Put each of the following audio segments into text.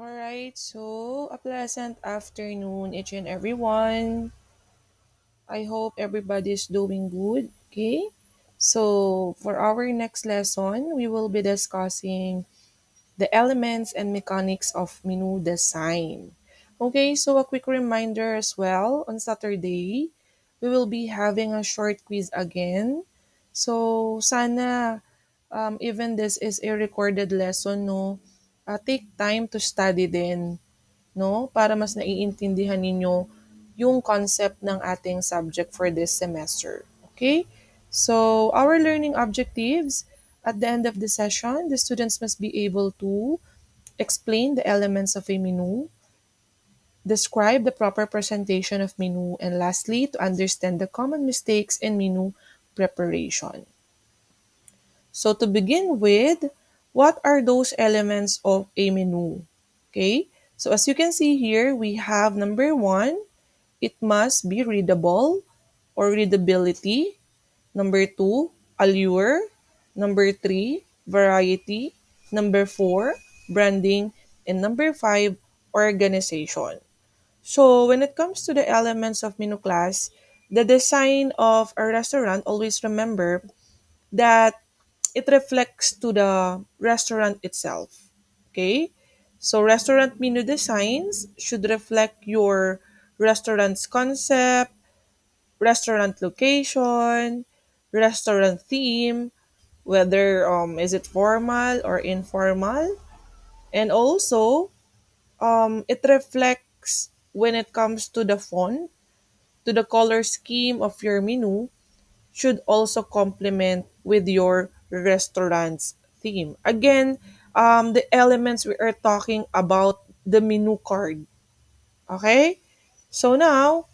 Alright, so a pleasant afternoon, each and everyone. I hope everybody is doing good. Okay, so for our next lesson, we will be discussing the elements and mechanics of menu design. Okay, so a quick reminder as well on Saturday, we will be having a short quiz again. So, sana, even this is a recorded lesson, no, take time to study din, no, para mas naiintindihan ninyo yung concept ng ating subject for this semester. Okay? So, our learning objectives at the end of the session, the students must be able to explain the elements of a menu, describe the proper presentation of menu, and lastly, to understand the common mistakes in menu preparation. So to begin with, what are those elements of a menu? Okay, so as you can see here, we have number one, it must be readable or readability. Number two, allure. Number three, variety. Number four, branding. And number five, organization. So when it comes to the elements of menu class, the design of a restaurant, always remember that it reflects to the restaurant itself. Okay? So restaurant menu designs should reflect your restaurant's concept, restaurant location, restaurant theme, whether is it formal or informal, and also it reflects when it comes to the font, to the color scheme of your menu should also complement with your restaurant's theme. Again, the elements we are talking about the menu card. Okay? So now,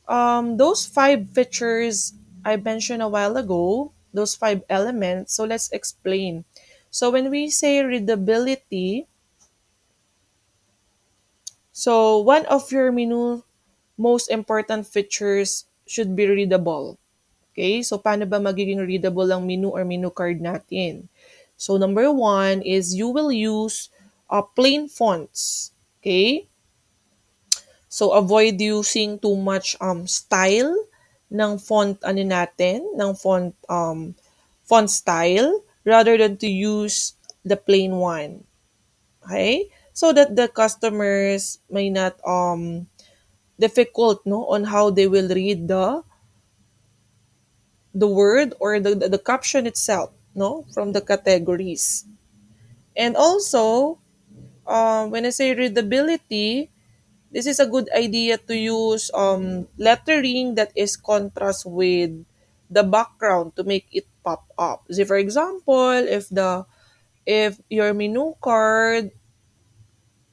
those five features I mentioned a while ago, those five elements, so let's explain. So when we say readability, so one of your menu most important features should be readable. Okay, so paano ba magiging readable ang menu or menu card natin? So number one is you will use plain fonts. Okay, so avoid using too much style ng font ano natin, ng font style rather than to use the plain one. Okay? So that the customers may not difficult no on how they will read the word or the caption itself no from the categories. And also, when I say readability, this is a good idea to use lettering that is contrast with the background to make it pop up. So for example, if your menu card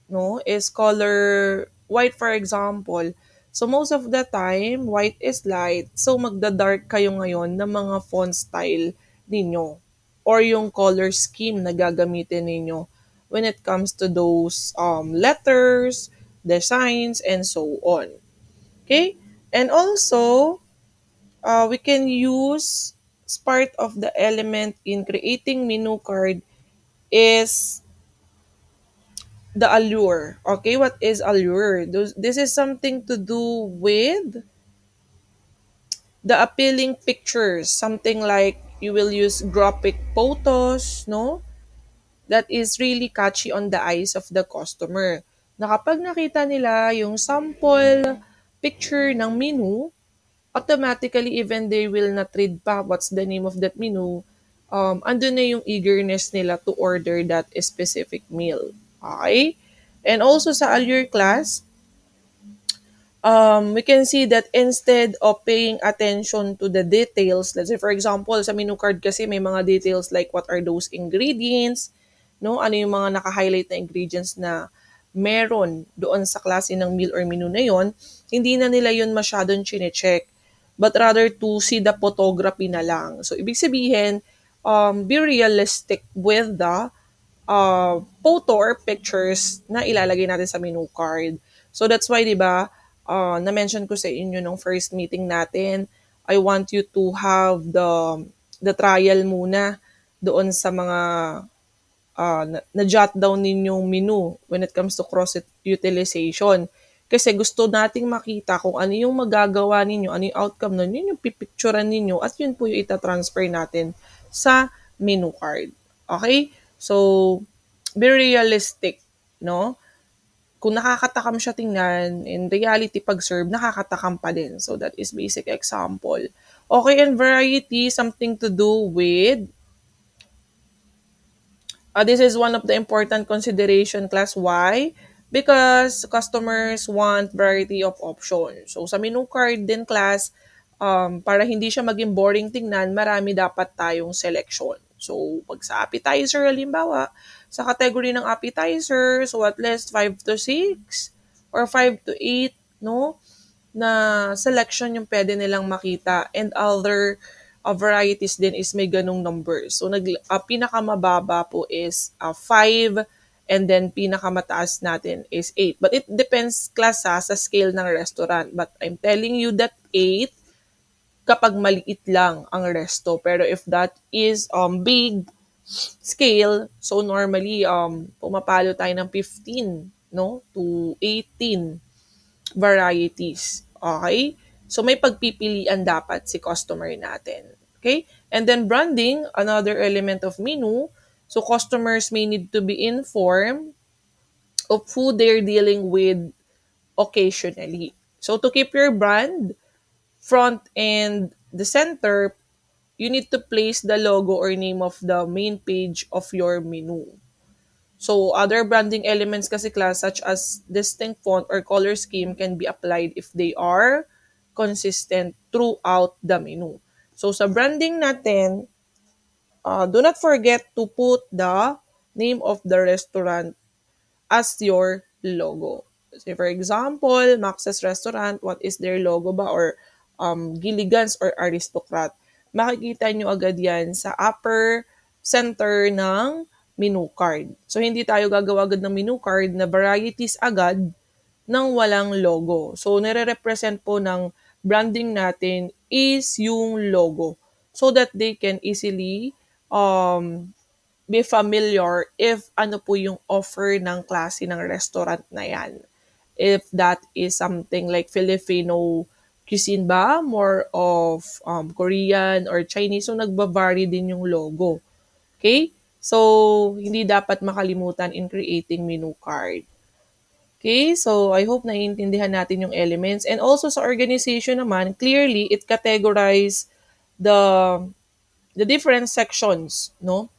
no is color white for example, so most of the time white is light, so magda-dark kayo ngayon ng mga font style ninyo or yung color scheme na gagamitin ninyo when it comes to those letters, designs, and so on. Okay? And also, we can use as part of the element in creating menu card is the allure. Okay, what is allure? This is something to do with the appealing pictures. Something like you will use graphic photos, no? That is really catchy on the eyes of the customer. Na kapag nakita nila yung sample picture ng menu, automatically even they will not read pa what's the name of that menu, andun na yung eagerness nila to order that specific meal. Okay? And also sa Allure class, we can see that instead of paying attention to the details, let's say for example, sa menu card kasi may mga details like what are those ingredients, no? Ano yung mga naka-highlight na ingredients na meron doon sa klase ng meal or menu na yon, hindi na nila yun masyadong chine-check, but rather to see the photography na lang. So, ibig sabihin, be realistic with the photo or pictures na ilalagay natin sa menu card. So that's why, di ba, na-mention ko sa inyo nung first meeting natin, I want you to have the trial muna doon sa mga na-jot down ninyong menu when it comes to cross-utilization. Kasi gusto nating makita kung ano yung magagawa ninyo, ano yung outcome nun, yun yung pipicturean ninyo at yun po yung itatransfer natin sa menu card. Okay? So, be realistic, no? Kung nakakatakam siya tingnan, in reality, pag serve, nakakatakam pa din. So, that is basic example. Okay, and variety, something to do with this is one of the important consideration class. Why? Because customers want variety of options. So sa menu card din class, para hindi siya maging boring tingnan, marami dapat tayong selection. So pag sa appetizer, halimbawa, sa category ng appetizer, so at least 5 to 6 or 5 to 8, no? Na selection yung pwede nilang makita, and other varieties din is may ganong numbers. So pinakamababa po is 5, and then pinakamataas natin is 8. But it depends class sa scale ng restaurant. But I'm telling you that 8 kapag maliit lang ang resto. Pero if that is big scale, so normally pumapalo tayo ng 15, no, to 18 varieties. Okay? So may pagpipilian dapat si customer natin. Okay? And then branding, another element of menu. So customers may need to be informed of who they're dealing with occasionally. So to keep your brand front and the center, you need to place the logo or name of the main page of your menu. So other branding elements kasi class such as distinct font or color scheme can be applied if they are consistent throughout the menu. So sa branding natin, do not forget to put the name of the restaurant as your logo. So for example, Max's Restaurant, what is their logo ba? Or Gilligan's or Aristocrat. Makikita nyo agad yan sa upper center ng menu card. So hindi tayo gagawa agad ng menu card na varieties agad nang walang logo. So nire-represent po ng branding natin is yung logo so that they can easily be familiar if ano po yung offer ng klase ng restaurant na yan. If that is something like Filipino cuisine ba, more of Korean or Chinese, so nagba-vary din yung logo. Okay? So, hindi dapat makalimutan in creating menu card. Okay? So, I hope naiintindihan natin yung elements. And also sa organization naman, clearly, it categorize the different sections, no?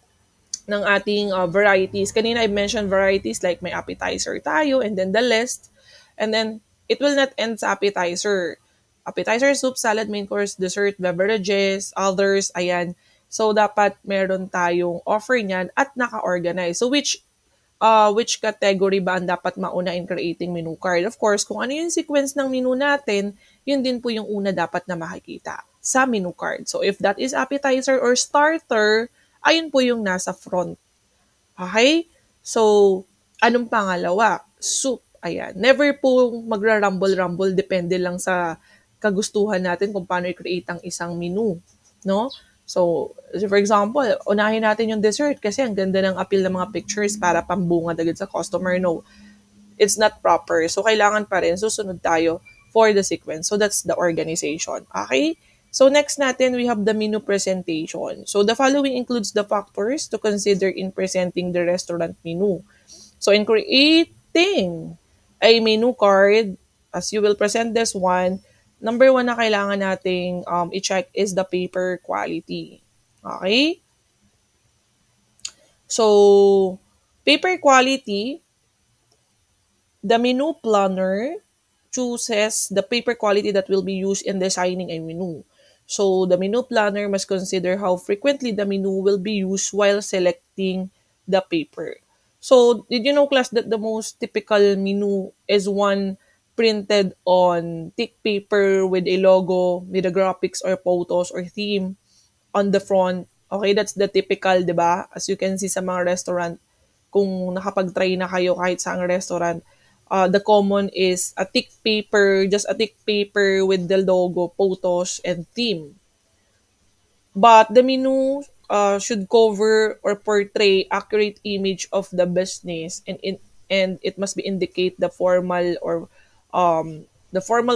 Ng ating varieties. Kanina I mentioned varieties like may appetizer tayo and then the list. And then it will not end sa appetizer. Appetizer, soup, salad, main course, dessert, beverages, others, ayan. So dapat meron tayong offer niyan at naka-organize. So which category ba ang dapat mauna in creating menu card? Of course, kung ano yung sequence ng menu natin, yun din po yung una dapat na makikita sa menu card. So if that is appetizer or starter, ayun po yung nasa front. Okay? So, anong pangalawa? Soup. Ayan. Never po magra-rumble-rumble. Depende lang sa kagustuhan natin kung paano i-create ang isang menu. No? So, for example, unahin natin yung dessert kasi ang ganda ng appeal ng mga pictures para pambungad agad sa customer. No, it's not proper. So, kailangan pa rin susunod tayo for the sequence. So, that's the organization. Okay? So next natin, we have the menu presentation. So the following includes the factors to consider in presenting the restaurant menu. So in creating a menu card, as you will present this one, number one na kailangan nating i-check is the paper quality. Okay? So, paper quality, the menu planner chooses the paper quality that will be used in designing a menu. So, the menu planner must consider how frequently the menu will be used while selecting the paper. So, did you know, class, that the most typical menu is one printed on thick paper with a logo, with a graphics or photos or theme on the front? Okay, that's the typical, di ba? As you can see sa mga restaurant, kung nakapag-try na kayo kahit sa ang restaurant, the common is a thick paper, just a thick paper with the logo, photos, and theme. But the menu should cover or portray accurate image of the business, and it must be indicate the formal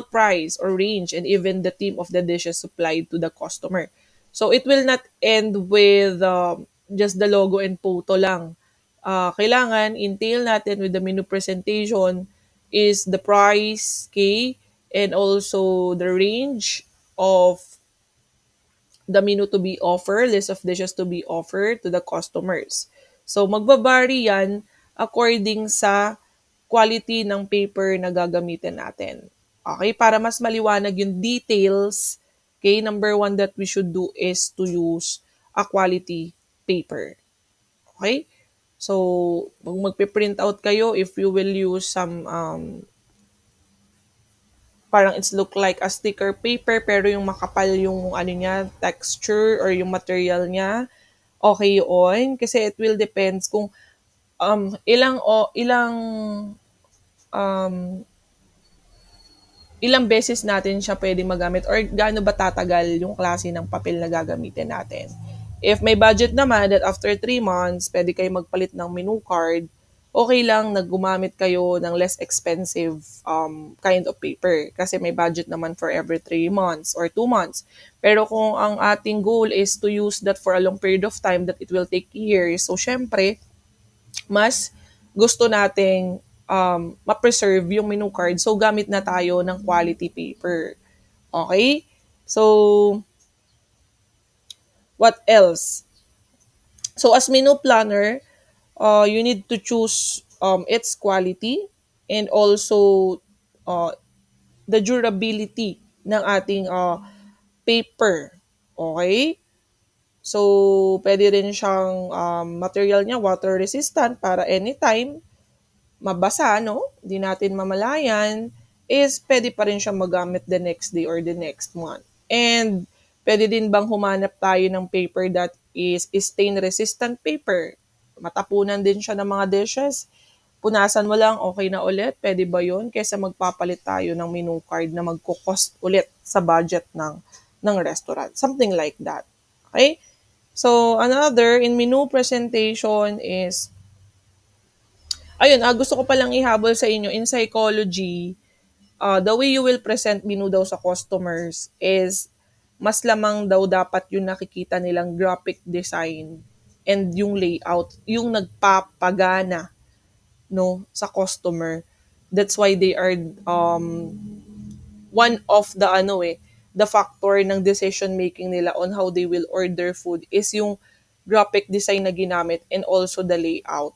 price or range, and even the theme of the dishes supplied to the customer. So it will not end with just the logo and photo lang. Kailangan entail natin with the menu presentation is the price, okay, and also the range of the menu to be offered, list of dishes to be offered to the customers. So, magbabari yan according sa quality ng paper na gagamitin natin. Okay? Para mas maliwanag yung details, okay, number one that we should do is to use a quality paper. Okay? So, magpiprint out kayo if you will use some parang it's look like a sticker paper pero yung makapal yung ano niya, texture or yung material niya, okay yun. Kasi it will depends kung um, ilang beses natin siya pwede magamit or gaano ba tatagal yung klase ng papel na gagamitin natin. If may budget naman that after 3 months, pwede kayo magpalit ng menu card, okay lang na gumamit kayo ng less expensive kind of paper kasi may budget naman for every 3 months or 2 months. Pero kung ang ating goal is to use that for a long period of time that it will take years, so syempre, mas gusto nating ma-preserve yung menu card. So, gamit na tayo ng quality paper. Okay? So, what else? So, as menu planner, you need to choose its quality and also uh, the durability ng ating paper. Okay? So, pwede rin siyang material niya water resistant para anytime mabasa, no? Hindi natin mamalayan, is pwede pa rin siya magamit the next day or the next month. And pwede din bang humanap tayo ng paper that is stain-resistant paper? Matapunan din siya ng mga dishes. Punasan mo lang, okay na ulit. Pwede ba yun? Kesa magpapalit tayo ng menu card na magkukost ulit sa budget ng restaurant. Something like that. Okay? So, another in menu presentation is ayun, gusto ko palang ihabol sa inyo, in psychology, the way you will present menu daw sa customers is mas lamang daw dapat yung nakikita nilang graphic design and yung layout, yung nagpapagana no sa customer. That's why they are one of the the factor ng decision making nila on how they will order food is yung graphic design na ginamit and also the layout.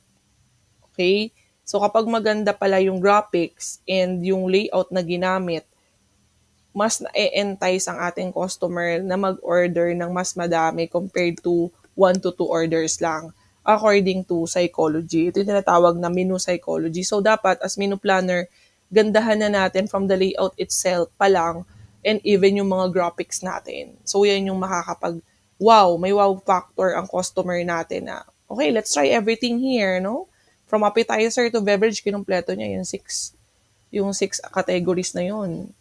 Okay? So, kapag maganda pala yung graphics and yung layout na ginamit, mas na-entice ang ating customer na mag-order ng mas madami compared to 1 to 2 orders lang according to psychology. Ito yung tinatawag na menu psychology. So, dapat as menu planner, gandahan na natin from the layout itself pa lang and even yung mga graphics natin. So, yan yung wow, may wow factor ang customer natin na, okay, let's try everything here, no? From appetizer to beverage, kinumpleto niya yung six categories na yun.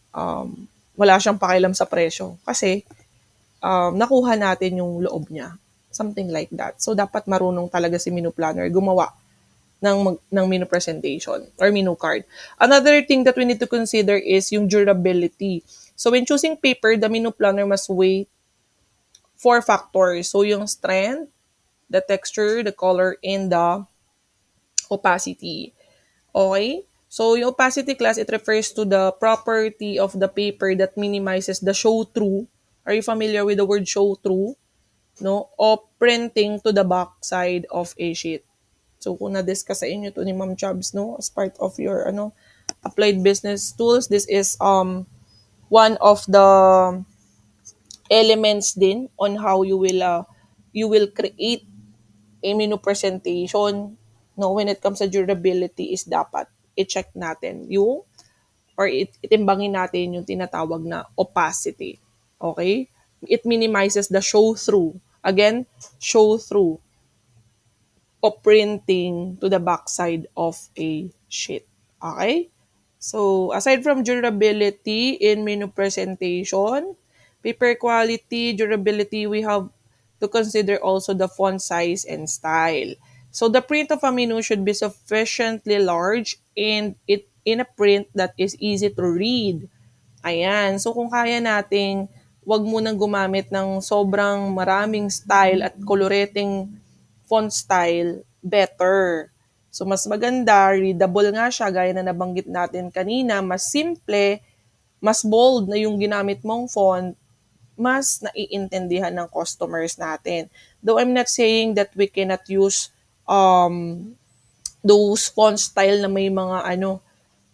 Wala siyang pakialam sa presyo kasi nakuha natin yung loob niya. Something like that. So, dapat marunong talaga si menu planner gumawa ng menu presentation or menu card. Another thing that we need to consider is yung durability. So, when choosing paper, the menu planner must weigh 4 factors. So, yung strength, the texture, the color, and the opacity. Okay? So, yung opacity class, it refers to the property of the paper that minimizes the show-through. Are you familiar with the word show-through? No? Of printing to the back side of a sheet. So, kung na-discuss sa inyo to ni Ma'am Chubbs, no? As part of your, applied business tools, this is, one of the elements din on how you will create a menu presentation. No, when it comes to durability is dapat i-check natin yung or itimbangin natin yung tinatawag na opacity. Okay? It minimizes the show-through. Again, show-through o printing to the backside of a sheet. Okay? So, aside from durability in menu presentation, paper quality, durability, we have to consider also the font size and style. So the print of a menu should be sufficiently large and it in a print that is easy to read. Ayan. So kung kaya nating wag munang gumamit ng sobrang maraming style at koloreteng font style, better. So mas maganda, readable nga siya gaya na nabanggit natin kanina, mas simple, mas bold na yung ginamit mong font, mas naiintindihan ng customers natin. Though I'm not saying that we cannot use those font style na may mga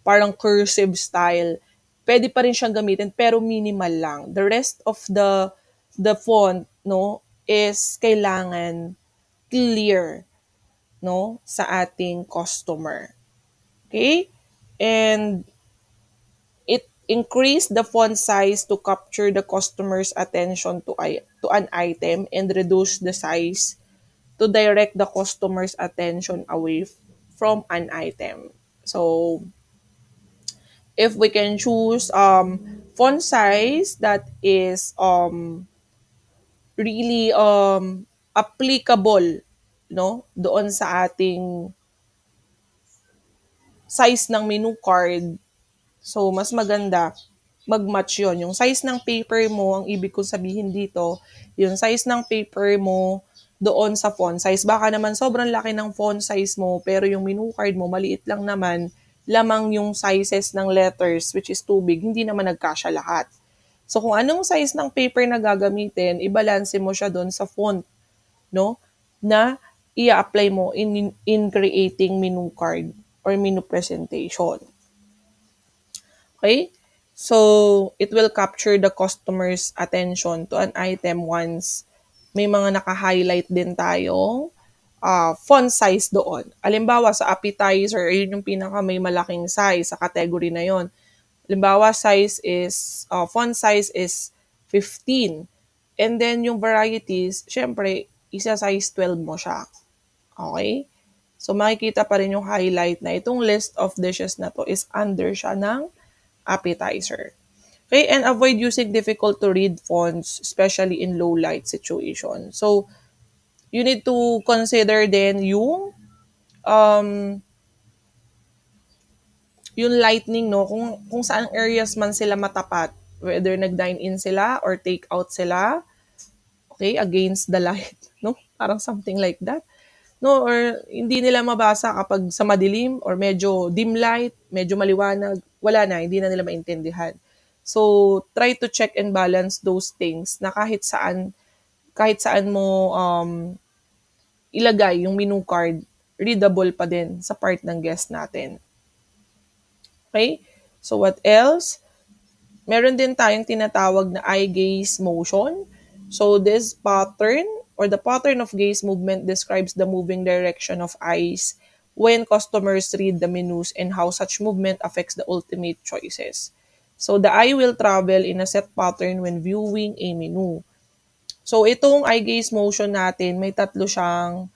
parang cursive style. Pwede pa rin siyang gamitin pero minimal lang. The rest of the font is kailangan clear sa ating customer. Okay? And it increase the font size to capture the customer's attention to an item and reduce the size to direct the customer's attention away from an item. So, if we can choose font size that is really applicable doon sa ating size ng menu card, so mas maganda mag-match yon. Yung size ng paper mo, ang ibig kong sabihin dito, yung size ng paper mo doon sa font size. Baka naman sobrang laki ng font size mo, pero yung menu card mo, maliit lang naman, lamang yung sizes ng letters, which is too big, hindi naman nagkasya lahat. So kung anong size ng paper na gagamitin, ibalanse mo siya doon sa font, na i-apply mo in creating menu card or menu presentation. Okay? So, it will capture the customer's attention to an item once may mga naka-highlight din tayong font size doon. Halimbawa, sa appetizer, yun yung pinaka may malaking size sa category na yon. Halimbawa, font size is 15. And then, yung varieties, syempre, isa size 12 mo siya. Okay? So, makikita pa rin yung highlight na itong list of dishes na to is under siya ng appetizer. Okay, and avoid using difficult to read fonts, especially in low light situation. So, you need to consider din yung lightning, kung saan areas man sila matapat, whether nag-dine-in sila or take-out sila, okay, against the light, parang something like that. Or hindi nila mabasa kapag sa madilim or medyo dim light, medyo maliwanag, wala na, hindi na nila maintindihan. So, try to check and balance those things na kahit saan mo ilagay yung menu card, readable pa din sa part ng guest natin. Okay? So, what else? Meron din tayong tinatawag na eye gaze motion. So, this pattern or the pattern of gaze movement describes the moving direction of eyes when customers read the menus and how such movement affects the ultimate choices. So, the eye will travel in a set pattern when viewing a menu. So, itong eye gaze motion natin, may tatlo siyang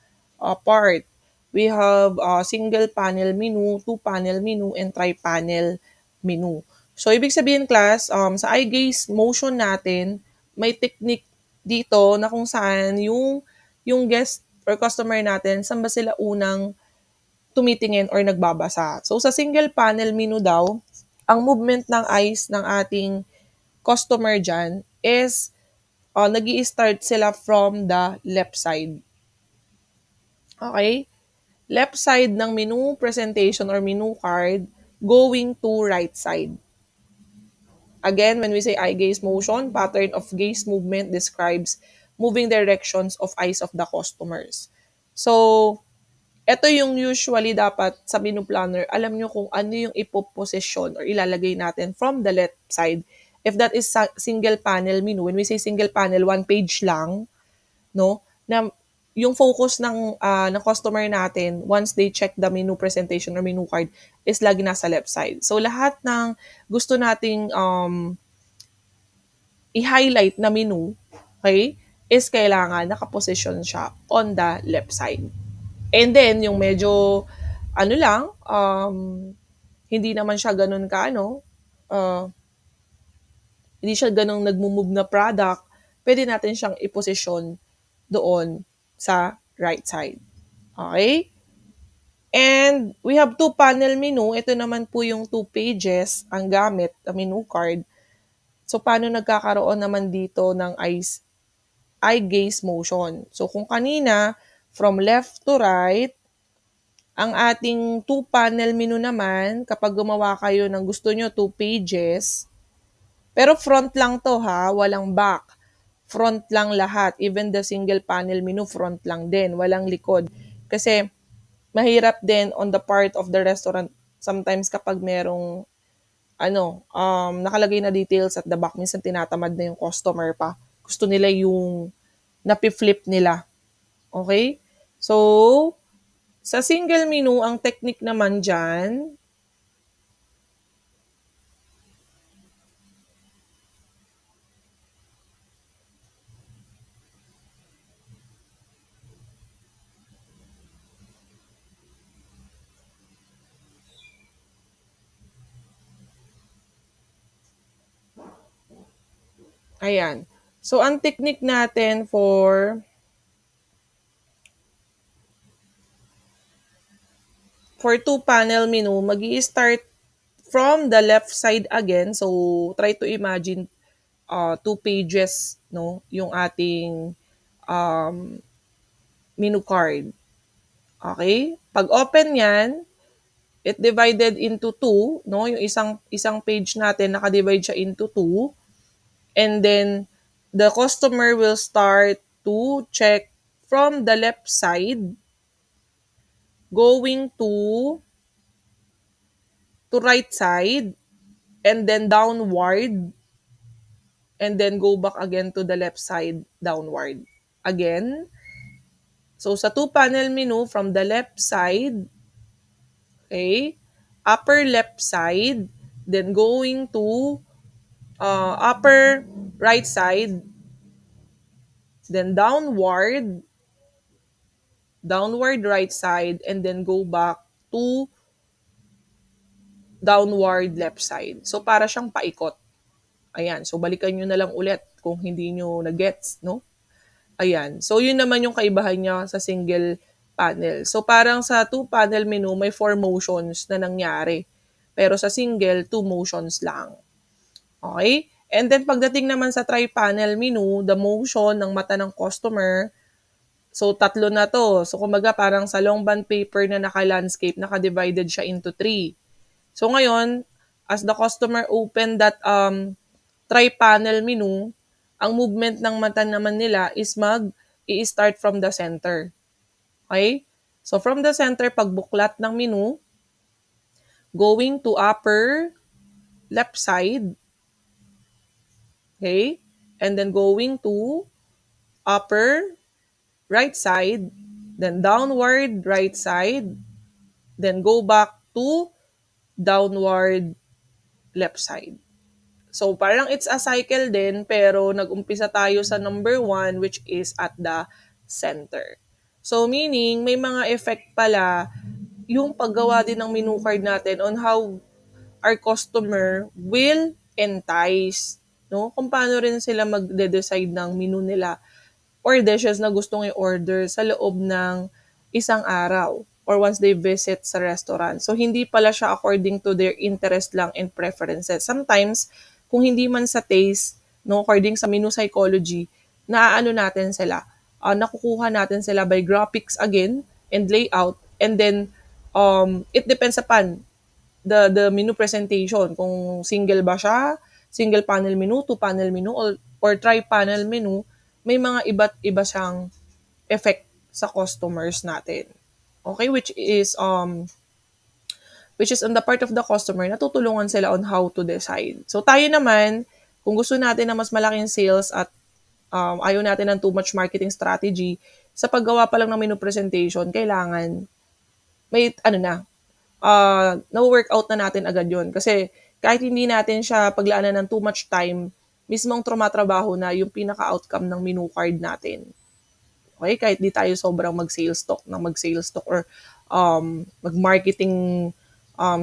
part. We have single panel menu, two panel menu, and tri-panel menu. So, ibig sabihin, class, sa eye gaze motion natin, may technique dito na kung saan yung guest or customer natin, saan ba sila unang tumitingin or nagbabasa. So, sa single panel menu daw, ang movement ng eyes ng ating customer dyan is nag-i-start sila from the left side. Okay? Left side ng menu presentation or menu card going to right side. Again, when we say eye gaze motion, pattern of gaze movement describes moving directions of eyes of the customers. So, ito yung usually dapat sa menu planner, alam nyo kung ano yung ipoposition or ilalagay natin from the left side. If that is single panel menu, when we say single panel, one page lang, na yung focus ng customer natin once they check the menu presentation or menu card is lagi nasa left side. So, lahat ng gusto nating i-highlight na menu, okay, is kailangan nakaposition siya on the left side. And then, yung medyo, hindi naman siya ganun hindi siya ganun nagmumove na product, pwede natin siyang i-position doon sa right side. Okay? And we have two panel menu. Ito naman po yung 2 pages ang gamit, the menu card. So, paano nagkakaroon naman dito ng eye gaze motion? So, kung kanina, from left to right, ang ating 2 panel menu naman, kapag gumawa kayo ng gusto nyo 2 pages, pero front lang to ha, walang back. Front lang lahat. Even the single panel menu, front lang din. Walang likod. Kasi mahirap din on the part of the restaurant sometimes kapag merong nakalagay na details at the back, minsan tinatamad na yung customer pa. Gusto nila yung napi-flip nila. Okay? So, sa single menu, ang technique naman dyan, ayan. So, ang technique natin for 2 panel menu, mag-i-start from the left side again. So, try to imagine 2 pages, no? Yung ating menu card. Okay? Pag open yan, it divided into 2, no? Yung isang page natin, naka-divide siya into 2. And then, the customer will start to check from the left side going to right side and then downward and then go back again to the left side downward. Again, so sa 2 panel menu from the left side, okay, upper left side, then going to upper right side, then downward right side, and then go back to downward left side. So, para siyang paikot. Ayan. So, balikan nyo na lang ulit kung hindi nyo na-gets, no? Ayan. So, yun naman yung kaibahan niya sa single panel. So, parang sa 2 panel menu, may 4 motions na nangyari. Pero sa single, 2 motions lang. Okay? And then, pagdating naman sa tri-panel menu, the motion ng mata ng customer, so, 3 na to. So, kumbaga, parang sa long bond paper na naka-landscape, naka-divided siya into 3. So, ngayon, as the customer open that tri-panel menu, ang movement ng mata naman nila is i-start from the center. Okay? So, from the center, pagbuklat ng menu, going to upper left side, okay? And then going to upper right side, then downward right side, then go back to downward left side. So, parang it's a cycle din, pero nag-umpisa tayo sa number 1, which is at the center. So, meaning, may mga effect pala yung paggawa din ng menu card natin on how our customer will entice, no? Kung paano rin sila magde-decide ng menu nila or dishes na gustong i-order sa loob ng isang araw or once they visit sa restaurant. So, hindi pala siya according to their interest lang and preferences. Sometimes, kung hindi man sa taste, no, according sa menu psychology, naaano natin sila, nakukuha natin sila by graphics again and layout, and then it depends upon the menu presentation. Kung single ba siya, single panel menu, 2 panel menu, or tri-panel menu, may mga iba't iba siyang effect sa customers natin. Okay, which is on the part of the customer, natutulungan sila on how to decide. So tayo naman, kung gusto natin na mas malaking sales at ayaw natin ng too much marketing strategy, sa paggawa pa lang ng menu presentation, kailangan may na-work out na natin agad yon. Kasi kahit hindi natin siya paglaanan ng too much time, mismong trumatrabaho na yung pinaka-outcome ng menu card natin. Okay? Kahit di tayo sobrang mag-sales talk or mag-marketing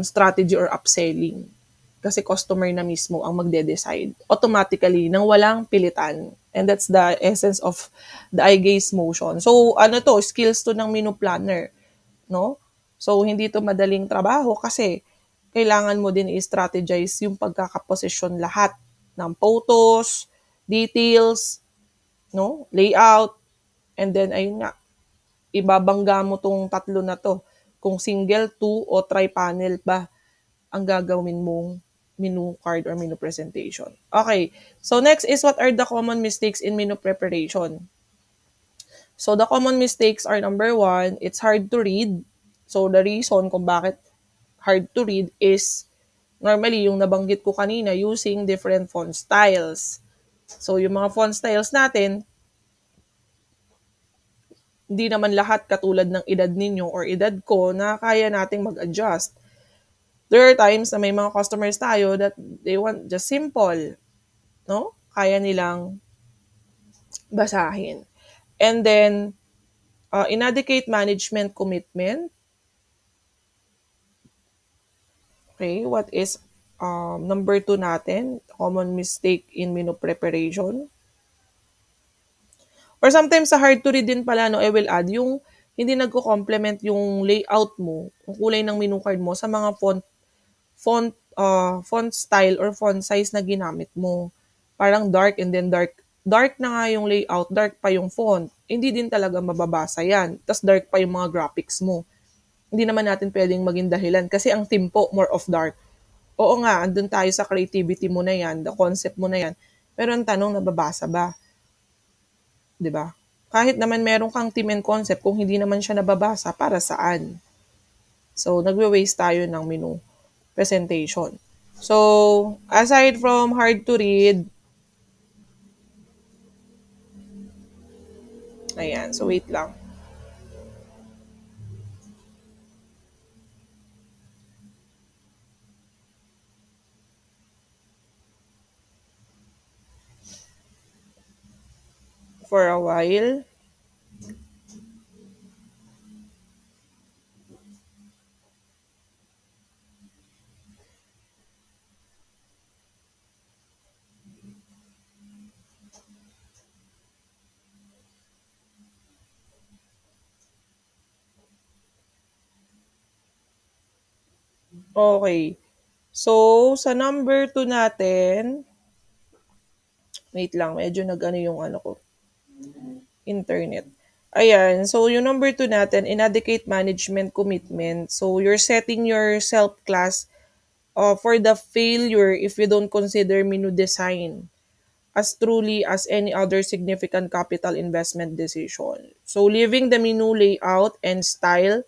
strategy or upselling. kasi customer na mismo ang magde-decide automatically nang walang pilitan. And that's the essence of the eye gaze motion. So, ano to, skills to ng menu planner, no? So, hindi to madaling trabaho kasi kailangan mo din i-strategize yung pagkakaposisyon lahat ng photos, details, no? Layout, and then, ayun nga, ibabangga mo tong tatlo na to. Kung single, two, o tri-panel ba ang gagawin mong menu card or menu presentation. Okay, so next is what are the common mistakes in menu preparation? So the common mistakes are number one, it's hard to read. So the reason kung bakit hard to read is normally yung nabanggit ko kanina using different font styles. So yung mga font styles natin, hindi naman lahat katulad ng edad ninyo or edad ko na kaya nating mag-adjust. There are times na may mga customers tayo that they want just simple, no? Kaya nilang basahin. And then, inadequate management commitment. Okay, what is number two natin? Common mistake in menu preparation. Or sometimes sa hard to read din pala, no, I will add, yung hindi nagko-complement yung layout mo, yung kulay ng menu card mo sa mga font style or font size na ginamit mo. Parang dark and then dark. Dark na nga yung layout, dark pa yung font. Hindi din talaga mababasa yan. Tapos dark pa yung mga graphics mo. Hindi naman natin pwedeng maging dahilan kasi ang theme po more of dark. Oo nga, andun tayo sa creativity mo na yan, the concept mo na yan. Pero ang tanong, nababasa ba? 'Di ba? Kahit naman meron kang theme and concept, kung hindi naman siya nababasa, para saan? So, nagwe-waste tayo ng menu presentation. So, aside from hard to read, ayan, so wait lang. For a while. Okay. So, sa number 2 natin, wait lang, medyo nag-ano yung ano ko, internet. Ayan, so yung number 2 natin, inadequate management commitment. So, you're setting yourself class for the failure if you don't consider menu design as truly as any other significant capital investment decision. So, leaving the menu layout and style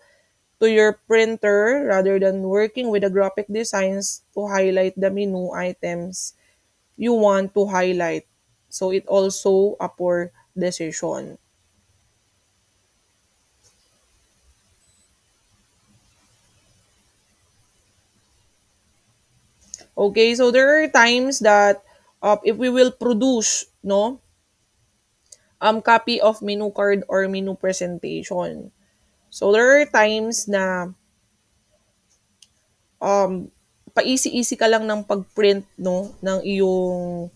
to your printer rather than working with the graphic designs to highlight the menu items you want to highlight. So, it also a poor decision. Okay, so there are times that if we will produce, no, copy of menu card or menu presentation. So there are times na paisi-isi ka lang ng pag-print, no, ng iyong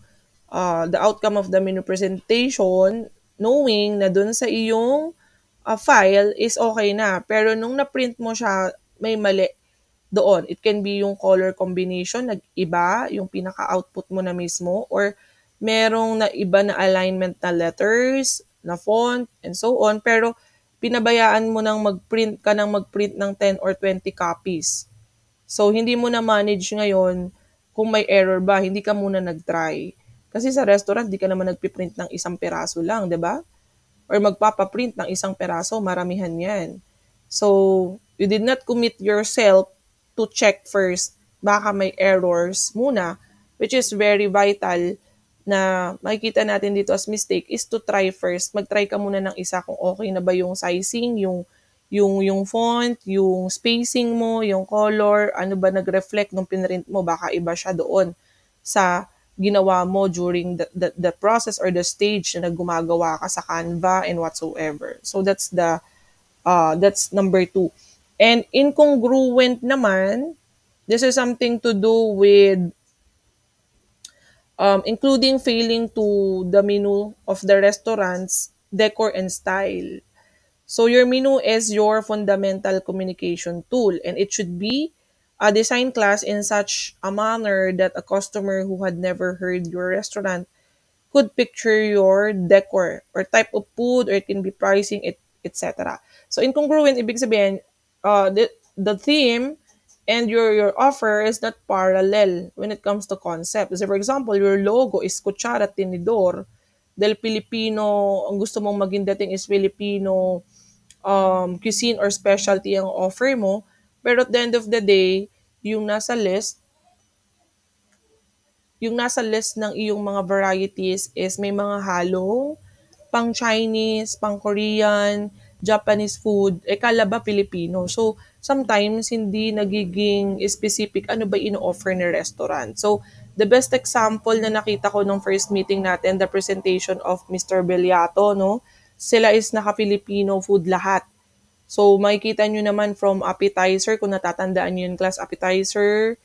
the outcome of the menu presentation, knowing na dun sa iyong file is okay na. Pero nung na-print mo siya, may mali doon. It can be yung color combination, nag-iba, yung pinaka-output mo na mismo, or merong na iba na alignment na letters, na font, and so on. Pero pinabayaan mo nang mag-print ng 10 or 20 copies. So, hindi mo na manage ngayon kung may error ba, hindi ka muna nag-try. Kasi sa restaurant, di ka naman nagpiprint ng isang peraso lang, di ba? Or magpapaprint ng isang peraso, maramihan yan. So, you did not commit yourself to check first. Baka may errors muna, which is very vital na makikita natin dito as mistake is to try first. Mag-try ka muna ng isa kung okay na ba yung sizing, yung font, yung spacing mo, yung color, ano ba nag-reflect nung pinrint mo, baka iba siya doon sa ginawa mo during the process or the stage na gumagawa ka sa Canva and whatsoever. So that's number 2. And incongruent naman This is something to do with including failing to the menu of the restaurant's decor and style. So your menu is your fundamental communication tool, and it should be a design class in such a manner that a customer who had never heard your restaurant could picture your decor or type of food, or it can be pricing, etc. So incongruent, ibig sabihin, the theme and your offer is not parallel when it comes to concept. So for example, your logo is Kutsara Tinidor, del Filipino, ang gusto mong maging dating is Filipino cuisine or specialty ang offer mo, pero at the end of the day, yung nasa list, yung nasa list ng iyong mga varieties is may mga halong pang Chinese, pang Korean, Japanese food, kala ba Pilipino? So, sometimes hindi nagiging specific ano ba ino-offer ni restaurant. So, the best example na nakita ko nung first meeting natin, the presentation of Mr. Beliato, no? Sila is naka-Filipino food lahat. So, makikita nyo naman from appetizer, kung natatandaan nyo yung class appetizer,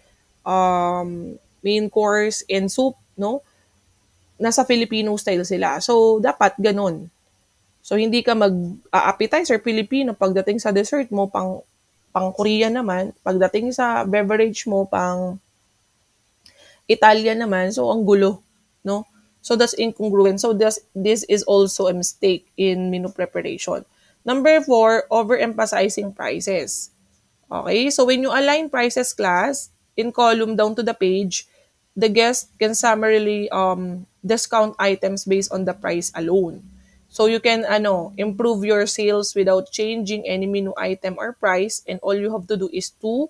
main course, and soup, no? Nasa Filipino style sila. So, dapat ganun. So, hindi ka mag-appetizer Filipino, pagdating sa dessert mo, pang Korean naman, pagdating sa beverage mo, pang Italian naman, so ang gulo, no? So that's incongruent. So this is also a mistake in menu preparation. Number four, overemphasizing prices. Okay, so when you align prices class in column down to the page, the guest can summarily discount items based on the price alone. So you can improve your sales without changing any menu item or price, and all you have to do is to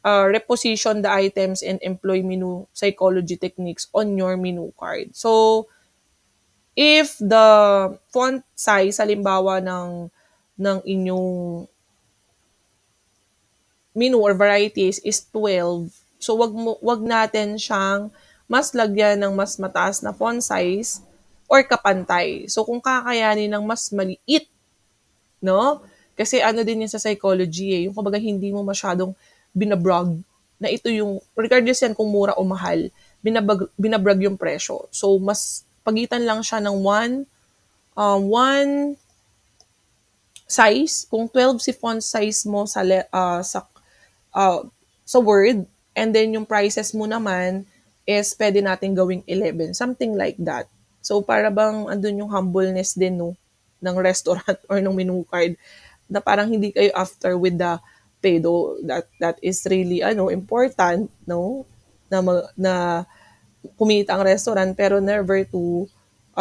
reposition the items and employ menu psychology techniques on your menu card. So if the font size halimbawa ng inyong menu or varieties is 12. So wag natin siyang mas lagyan ng mas mataas na font size or kapantay. So kung kakayanin ng mas maliit, no? Kasi ano din yun sa psychology yung kumbaga hindi mo masyadong binabrag na ito yung, regardless yan kung mura o mahal, binabrag yung presyo. So mas pagitan lang siya ng one size. Kung 12 si font size mo uh, sa Word, and then yung prices mo naman is pwede natin gawing 11. Something like that. So, para bang andun yung humbleness din, no, ng restaurant or ng menu card, na parang hindi kayo after with the pedo. That is really, important, no, na kumita ang restaurant, pero never to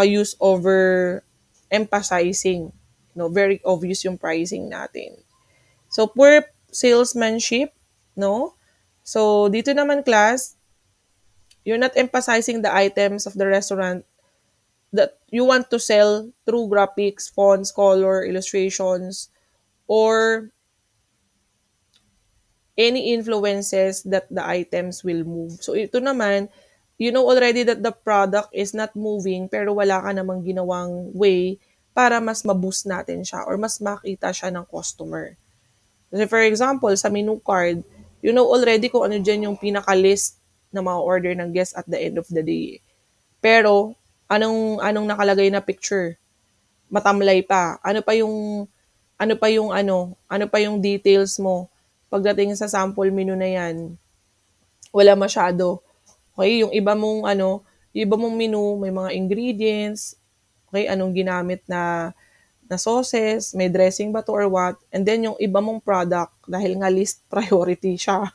use over emphasizing. No, very obvious yung pricing natin. So, poor salesmanship, no? So, dito naman class, you're not emphasizing the items of the restaurant that you want to sell through graphics, fonts, color, illustrations, or any influences that the items will move. So, ito naman, you know already that the product is not moving, pero wala ka namang ginawang way para mas ma-boost natin siya or mas makita siya ng customer. Kasi for example, sa menu card, you know already kung ano dyan yung pinaka-list na mga order ng guest at the end of the day. Pero, anong nakalagay na picture? Matamlay pa. Ano pa yung details mo? Pagdating sa sample menu na yan, wala masyado. Okay, yung iba mong menu, may mga ingredients, okay, anong ginamit na sauces, may dressing ba to or what, and then yung iba mong product, dahil nga list priority siya.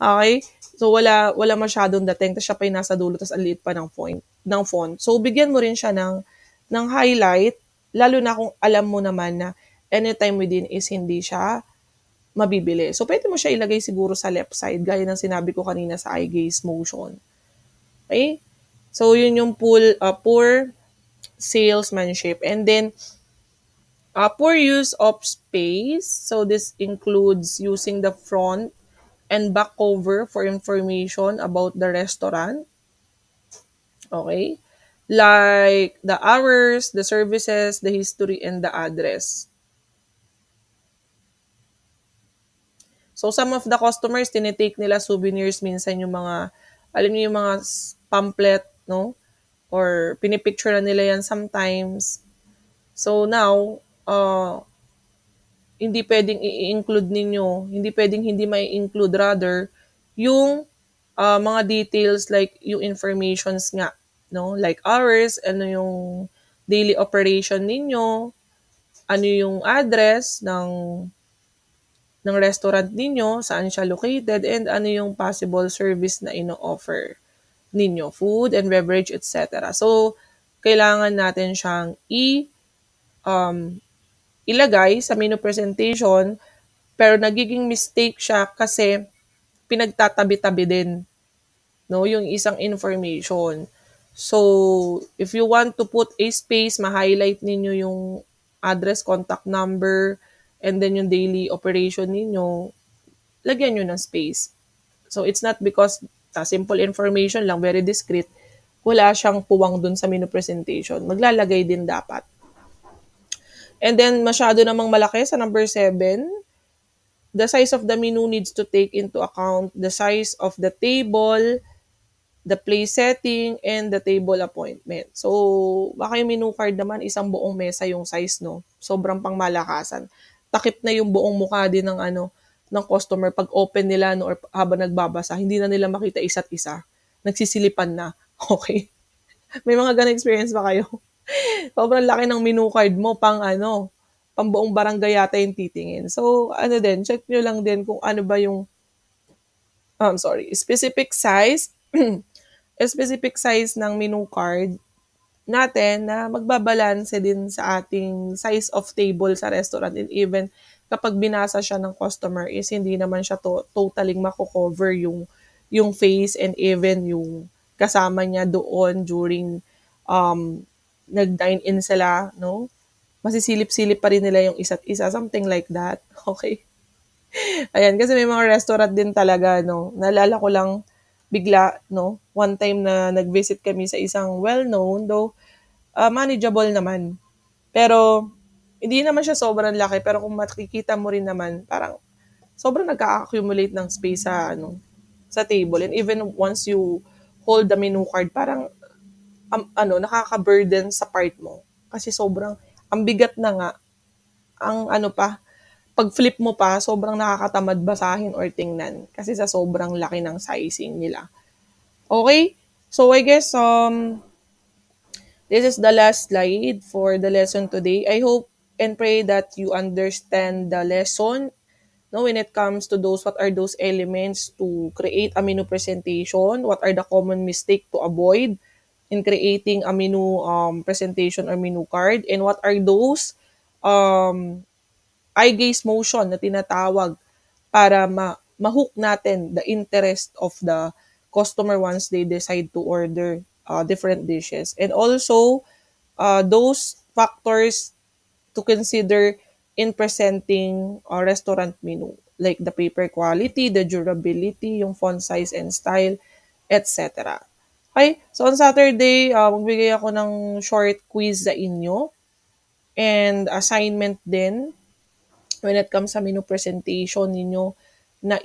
Okay? So, wala masyadong dating, tapos siya pa yung nasa dulo, tapos ang liit pa ng font. So, bigyan mo rin siya ng highlight, lalo na kung alam mo naman na anytime within is hindi siya mabibili. So, pwede mo siya ilagay siguro sa left side, gaya ng sinabi ko kanina sa eye gaze motion. Okay? So, yun yung poor salesmanship. And then, poor use of space. So, this includes using the front and back cover for information about the restaurant. Okay? Like the hours, the services, the history, and the address. So, some of the customers, tinitake nila souvenirs minsan yung mga, alam niyo yung mga pamphlet, no? Or pinipicture na nila yan sometimes. So, now, hindi pwedeng i-include ninyo, hindi pwedeng hindi mai-include rather, yung mga details like yung informations nga, no? Like hours, ano yung daily operation ninyo, ano yung address ng restaurant ninyo, saan siya located, and ano yung possible service na ino-offer ninyo, food and beverage, etc. So, kailangan natin siyang ilagay sa menu presentation, pero nagiging mistake siya kasi pinagtatabi-tabi din, no, yung isang information. So, if you want to put a space, ma-highlight ninyo yung address, contact number, and then yung daily operation ninyo, lagyan nyo ng space. So, it's not because simple information lang, very discreet, wala siyang puwang dun sa menu presentation. Maglalagay din dapat. And then, masyado namang malaki sa number 7, the size of the menu needs to take into account the size of the table, the place setting, and the table appointment. So, baka yung menu card naman, isang buong mesa yung size, no? Sobrang pangmalakasan. Takip na yung buong mukha din ng ng customer pag open nila, no, or habang nagbabasa, hindi na nila makita isa't isa. Nagsisilipan na. Okay? May mga ganang experience ba kayo? Sobrang laki ng menu card mo, pang buong barangay yata yung titingin. So, check nyo lang din kung ano ba yung, specific size, specific size ng menu card natin na magbabalanse din sa ating size of table sa restaurant, and even kapag binasa siya ng customer is hindi naman siya totaling mako-cover yung face and even yung kasama niya doon during nag-dine in sila, no? Masisilip-silip pa rin nila yung isa't isa, something like that. Okay. Ayan, kasi may mga restaurant din talaga, no? Naalala ko lang bigla, no? One time na nag-visit kami sa isang well-known, though manageable naman. Pero, hindi naman siya sobrang laki, pero kung makikita mo rin naman, parang sobrang nagka-accumulate ng space sa table. And even once you hold the menu card, parang, nakaka-burden sa part mo. Kasi sobrang, ang bigat na nga, ang pag flip mo pa, sobrang nakakatamad basahin or tingnan. Kasi sa sobrang laki ng sizing nila. Okay? So, I guess, this is the last slide for the lesson today. I hope and pray that you understand the lesson, no, when it comes to what are those elements to create a menu presentation, what are the common mistakes to avoid in creating a menu presentation or menu card, and what are those eye gaze motion na tinatawag para ma-hook natin the interest of the customer once they decide to order different dishes. And also, those factors to consider in presenting a restaurant menu, like the paper quality, the durability, yung font size and style, etc. Okay, so on Saturday, magbigay ako ng short quiz sa inyo and assignment din when it comes sa menu presentation ninyo na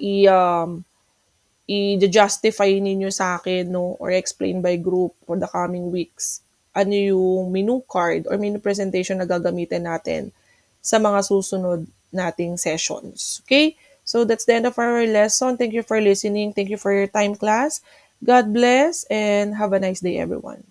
i-justify ninyo sa akin, no, or explain by group for the coming weeks ano yung menu card or menu presentation na gagamitin natin sa mga susunod nating sessions. Okay? So that's the end of our lesson. Thank you for listening. Thank you for your time, class. God bless and have a nice day, everyone.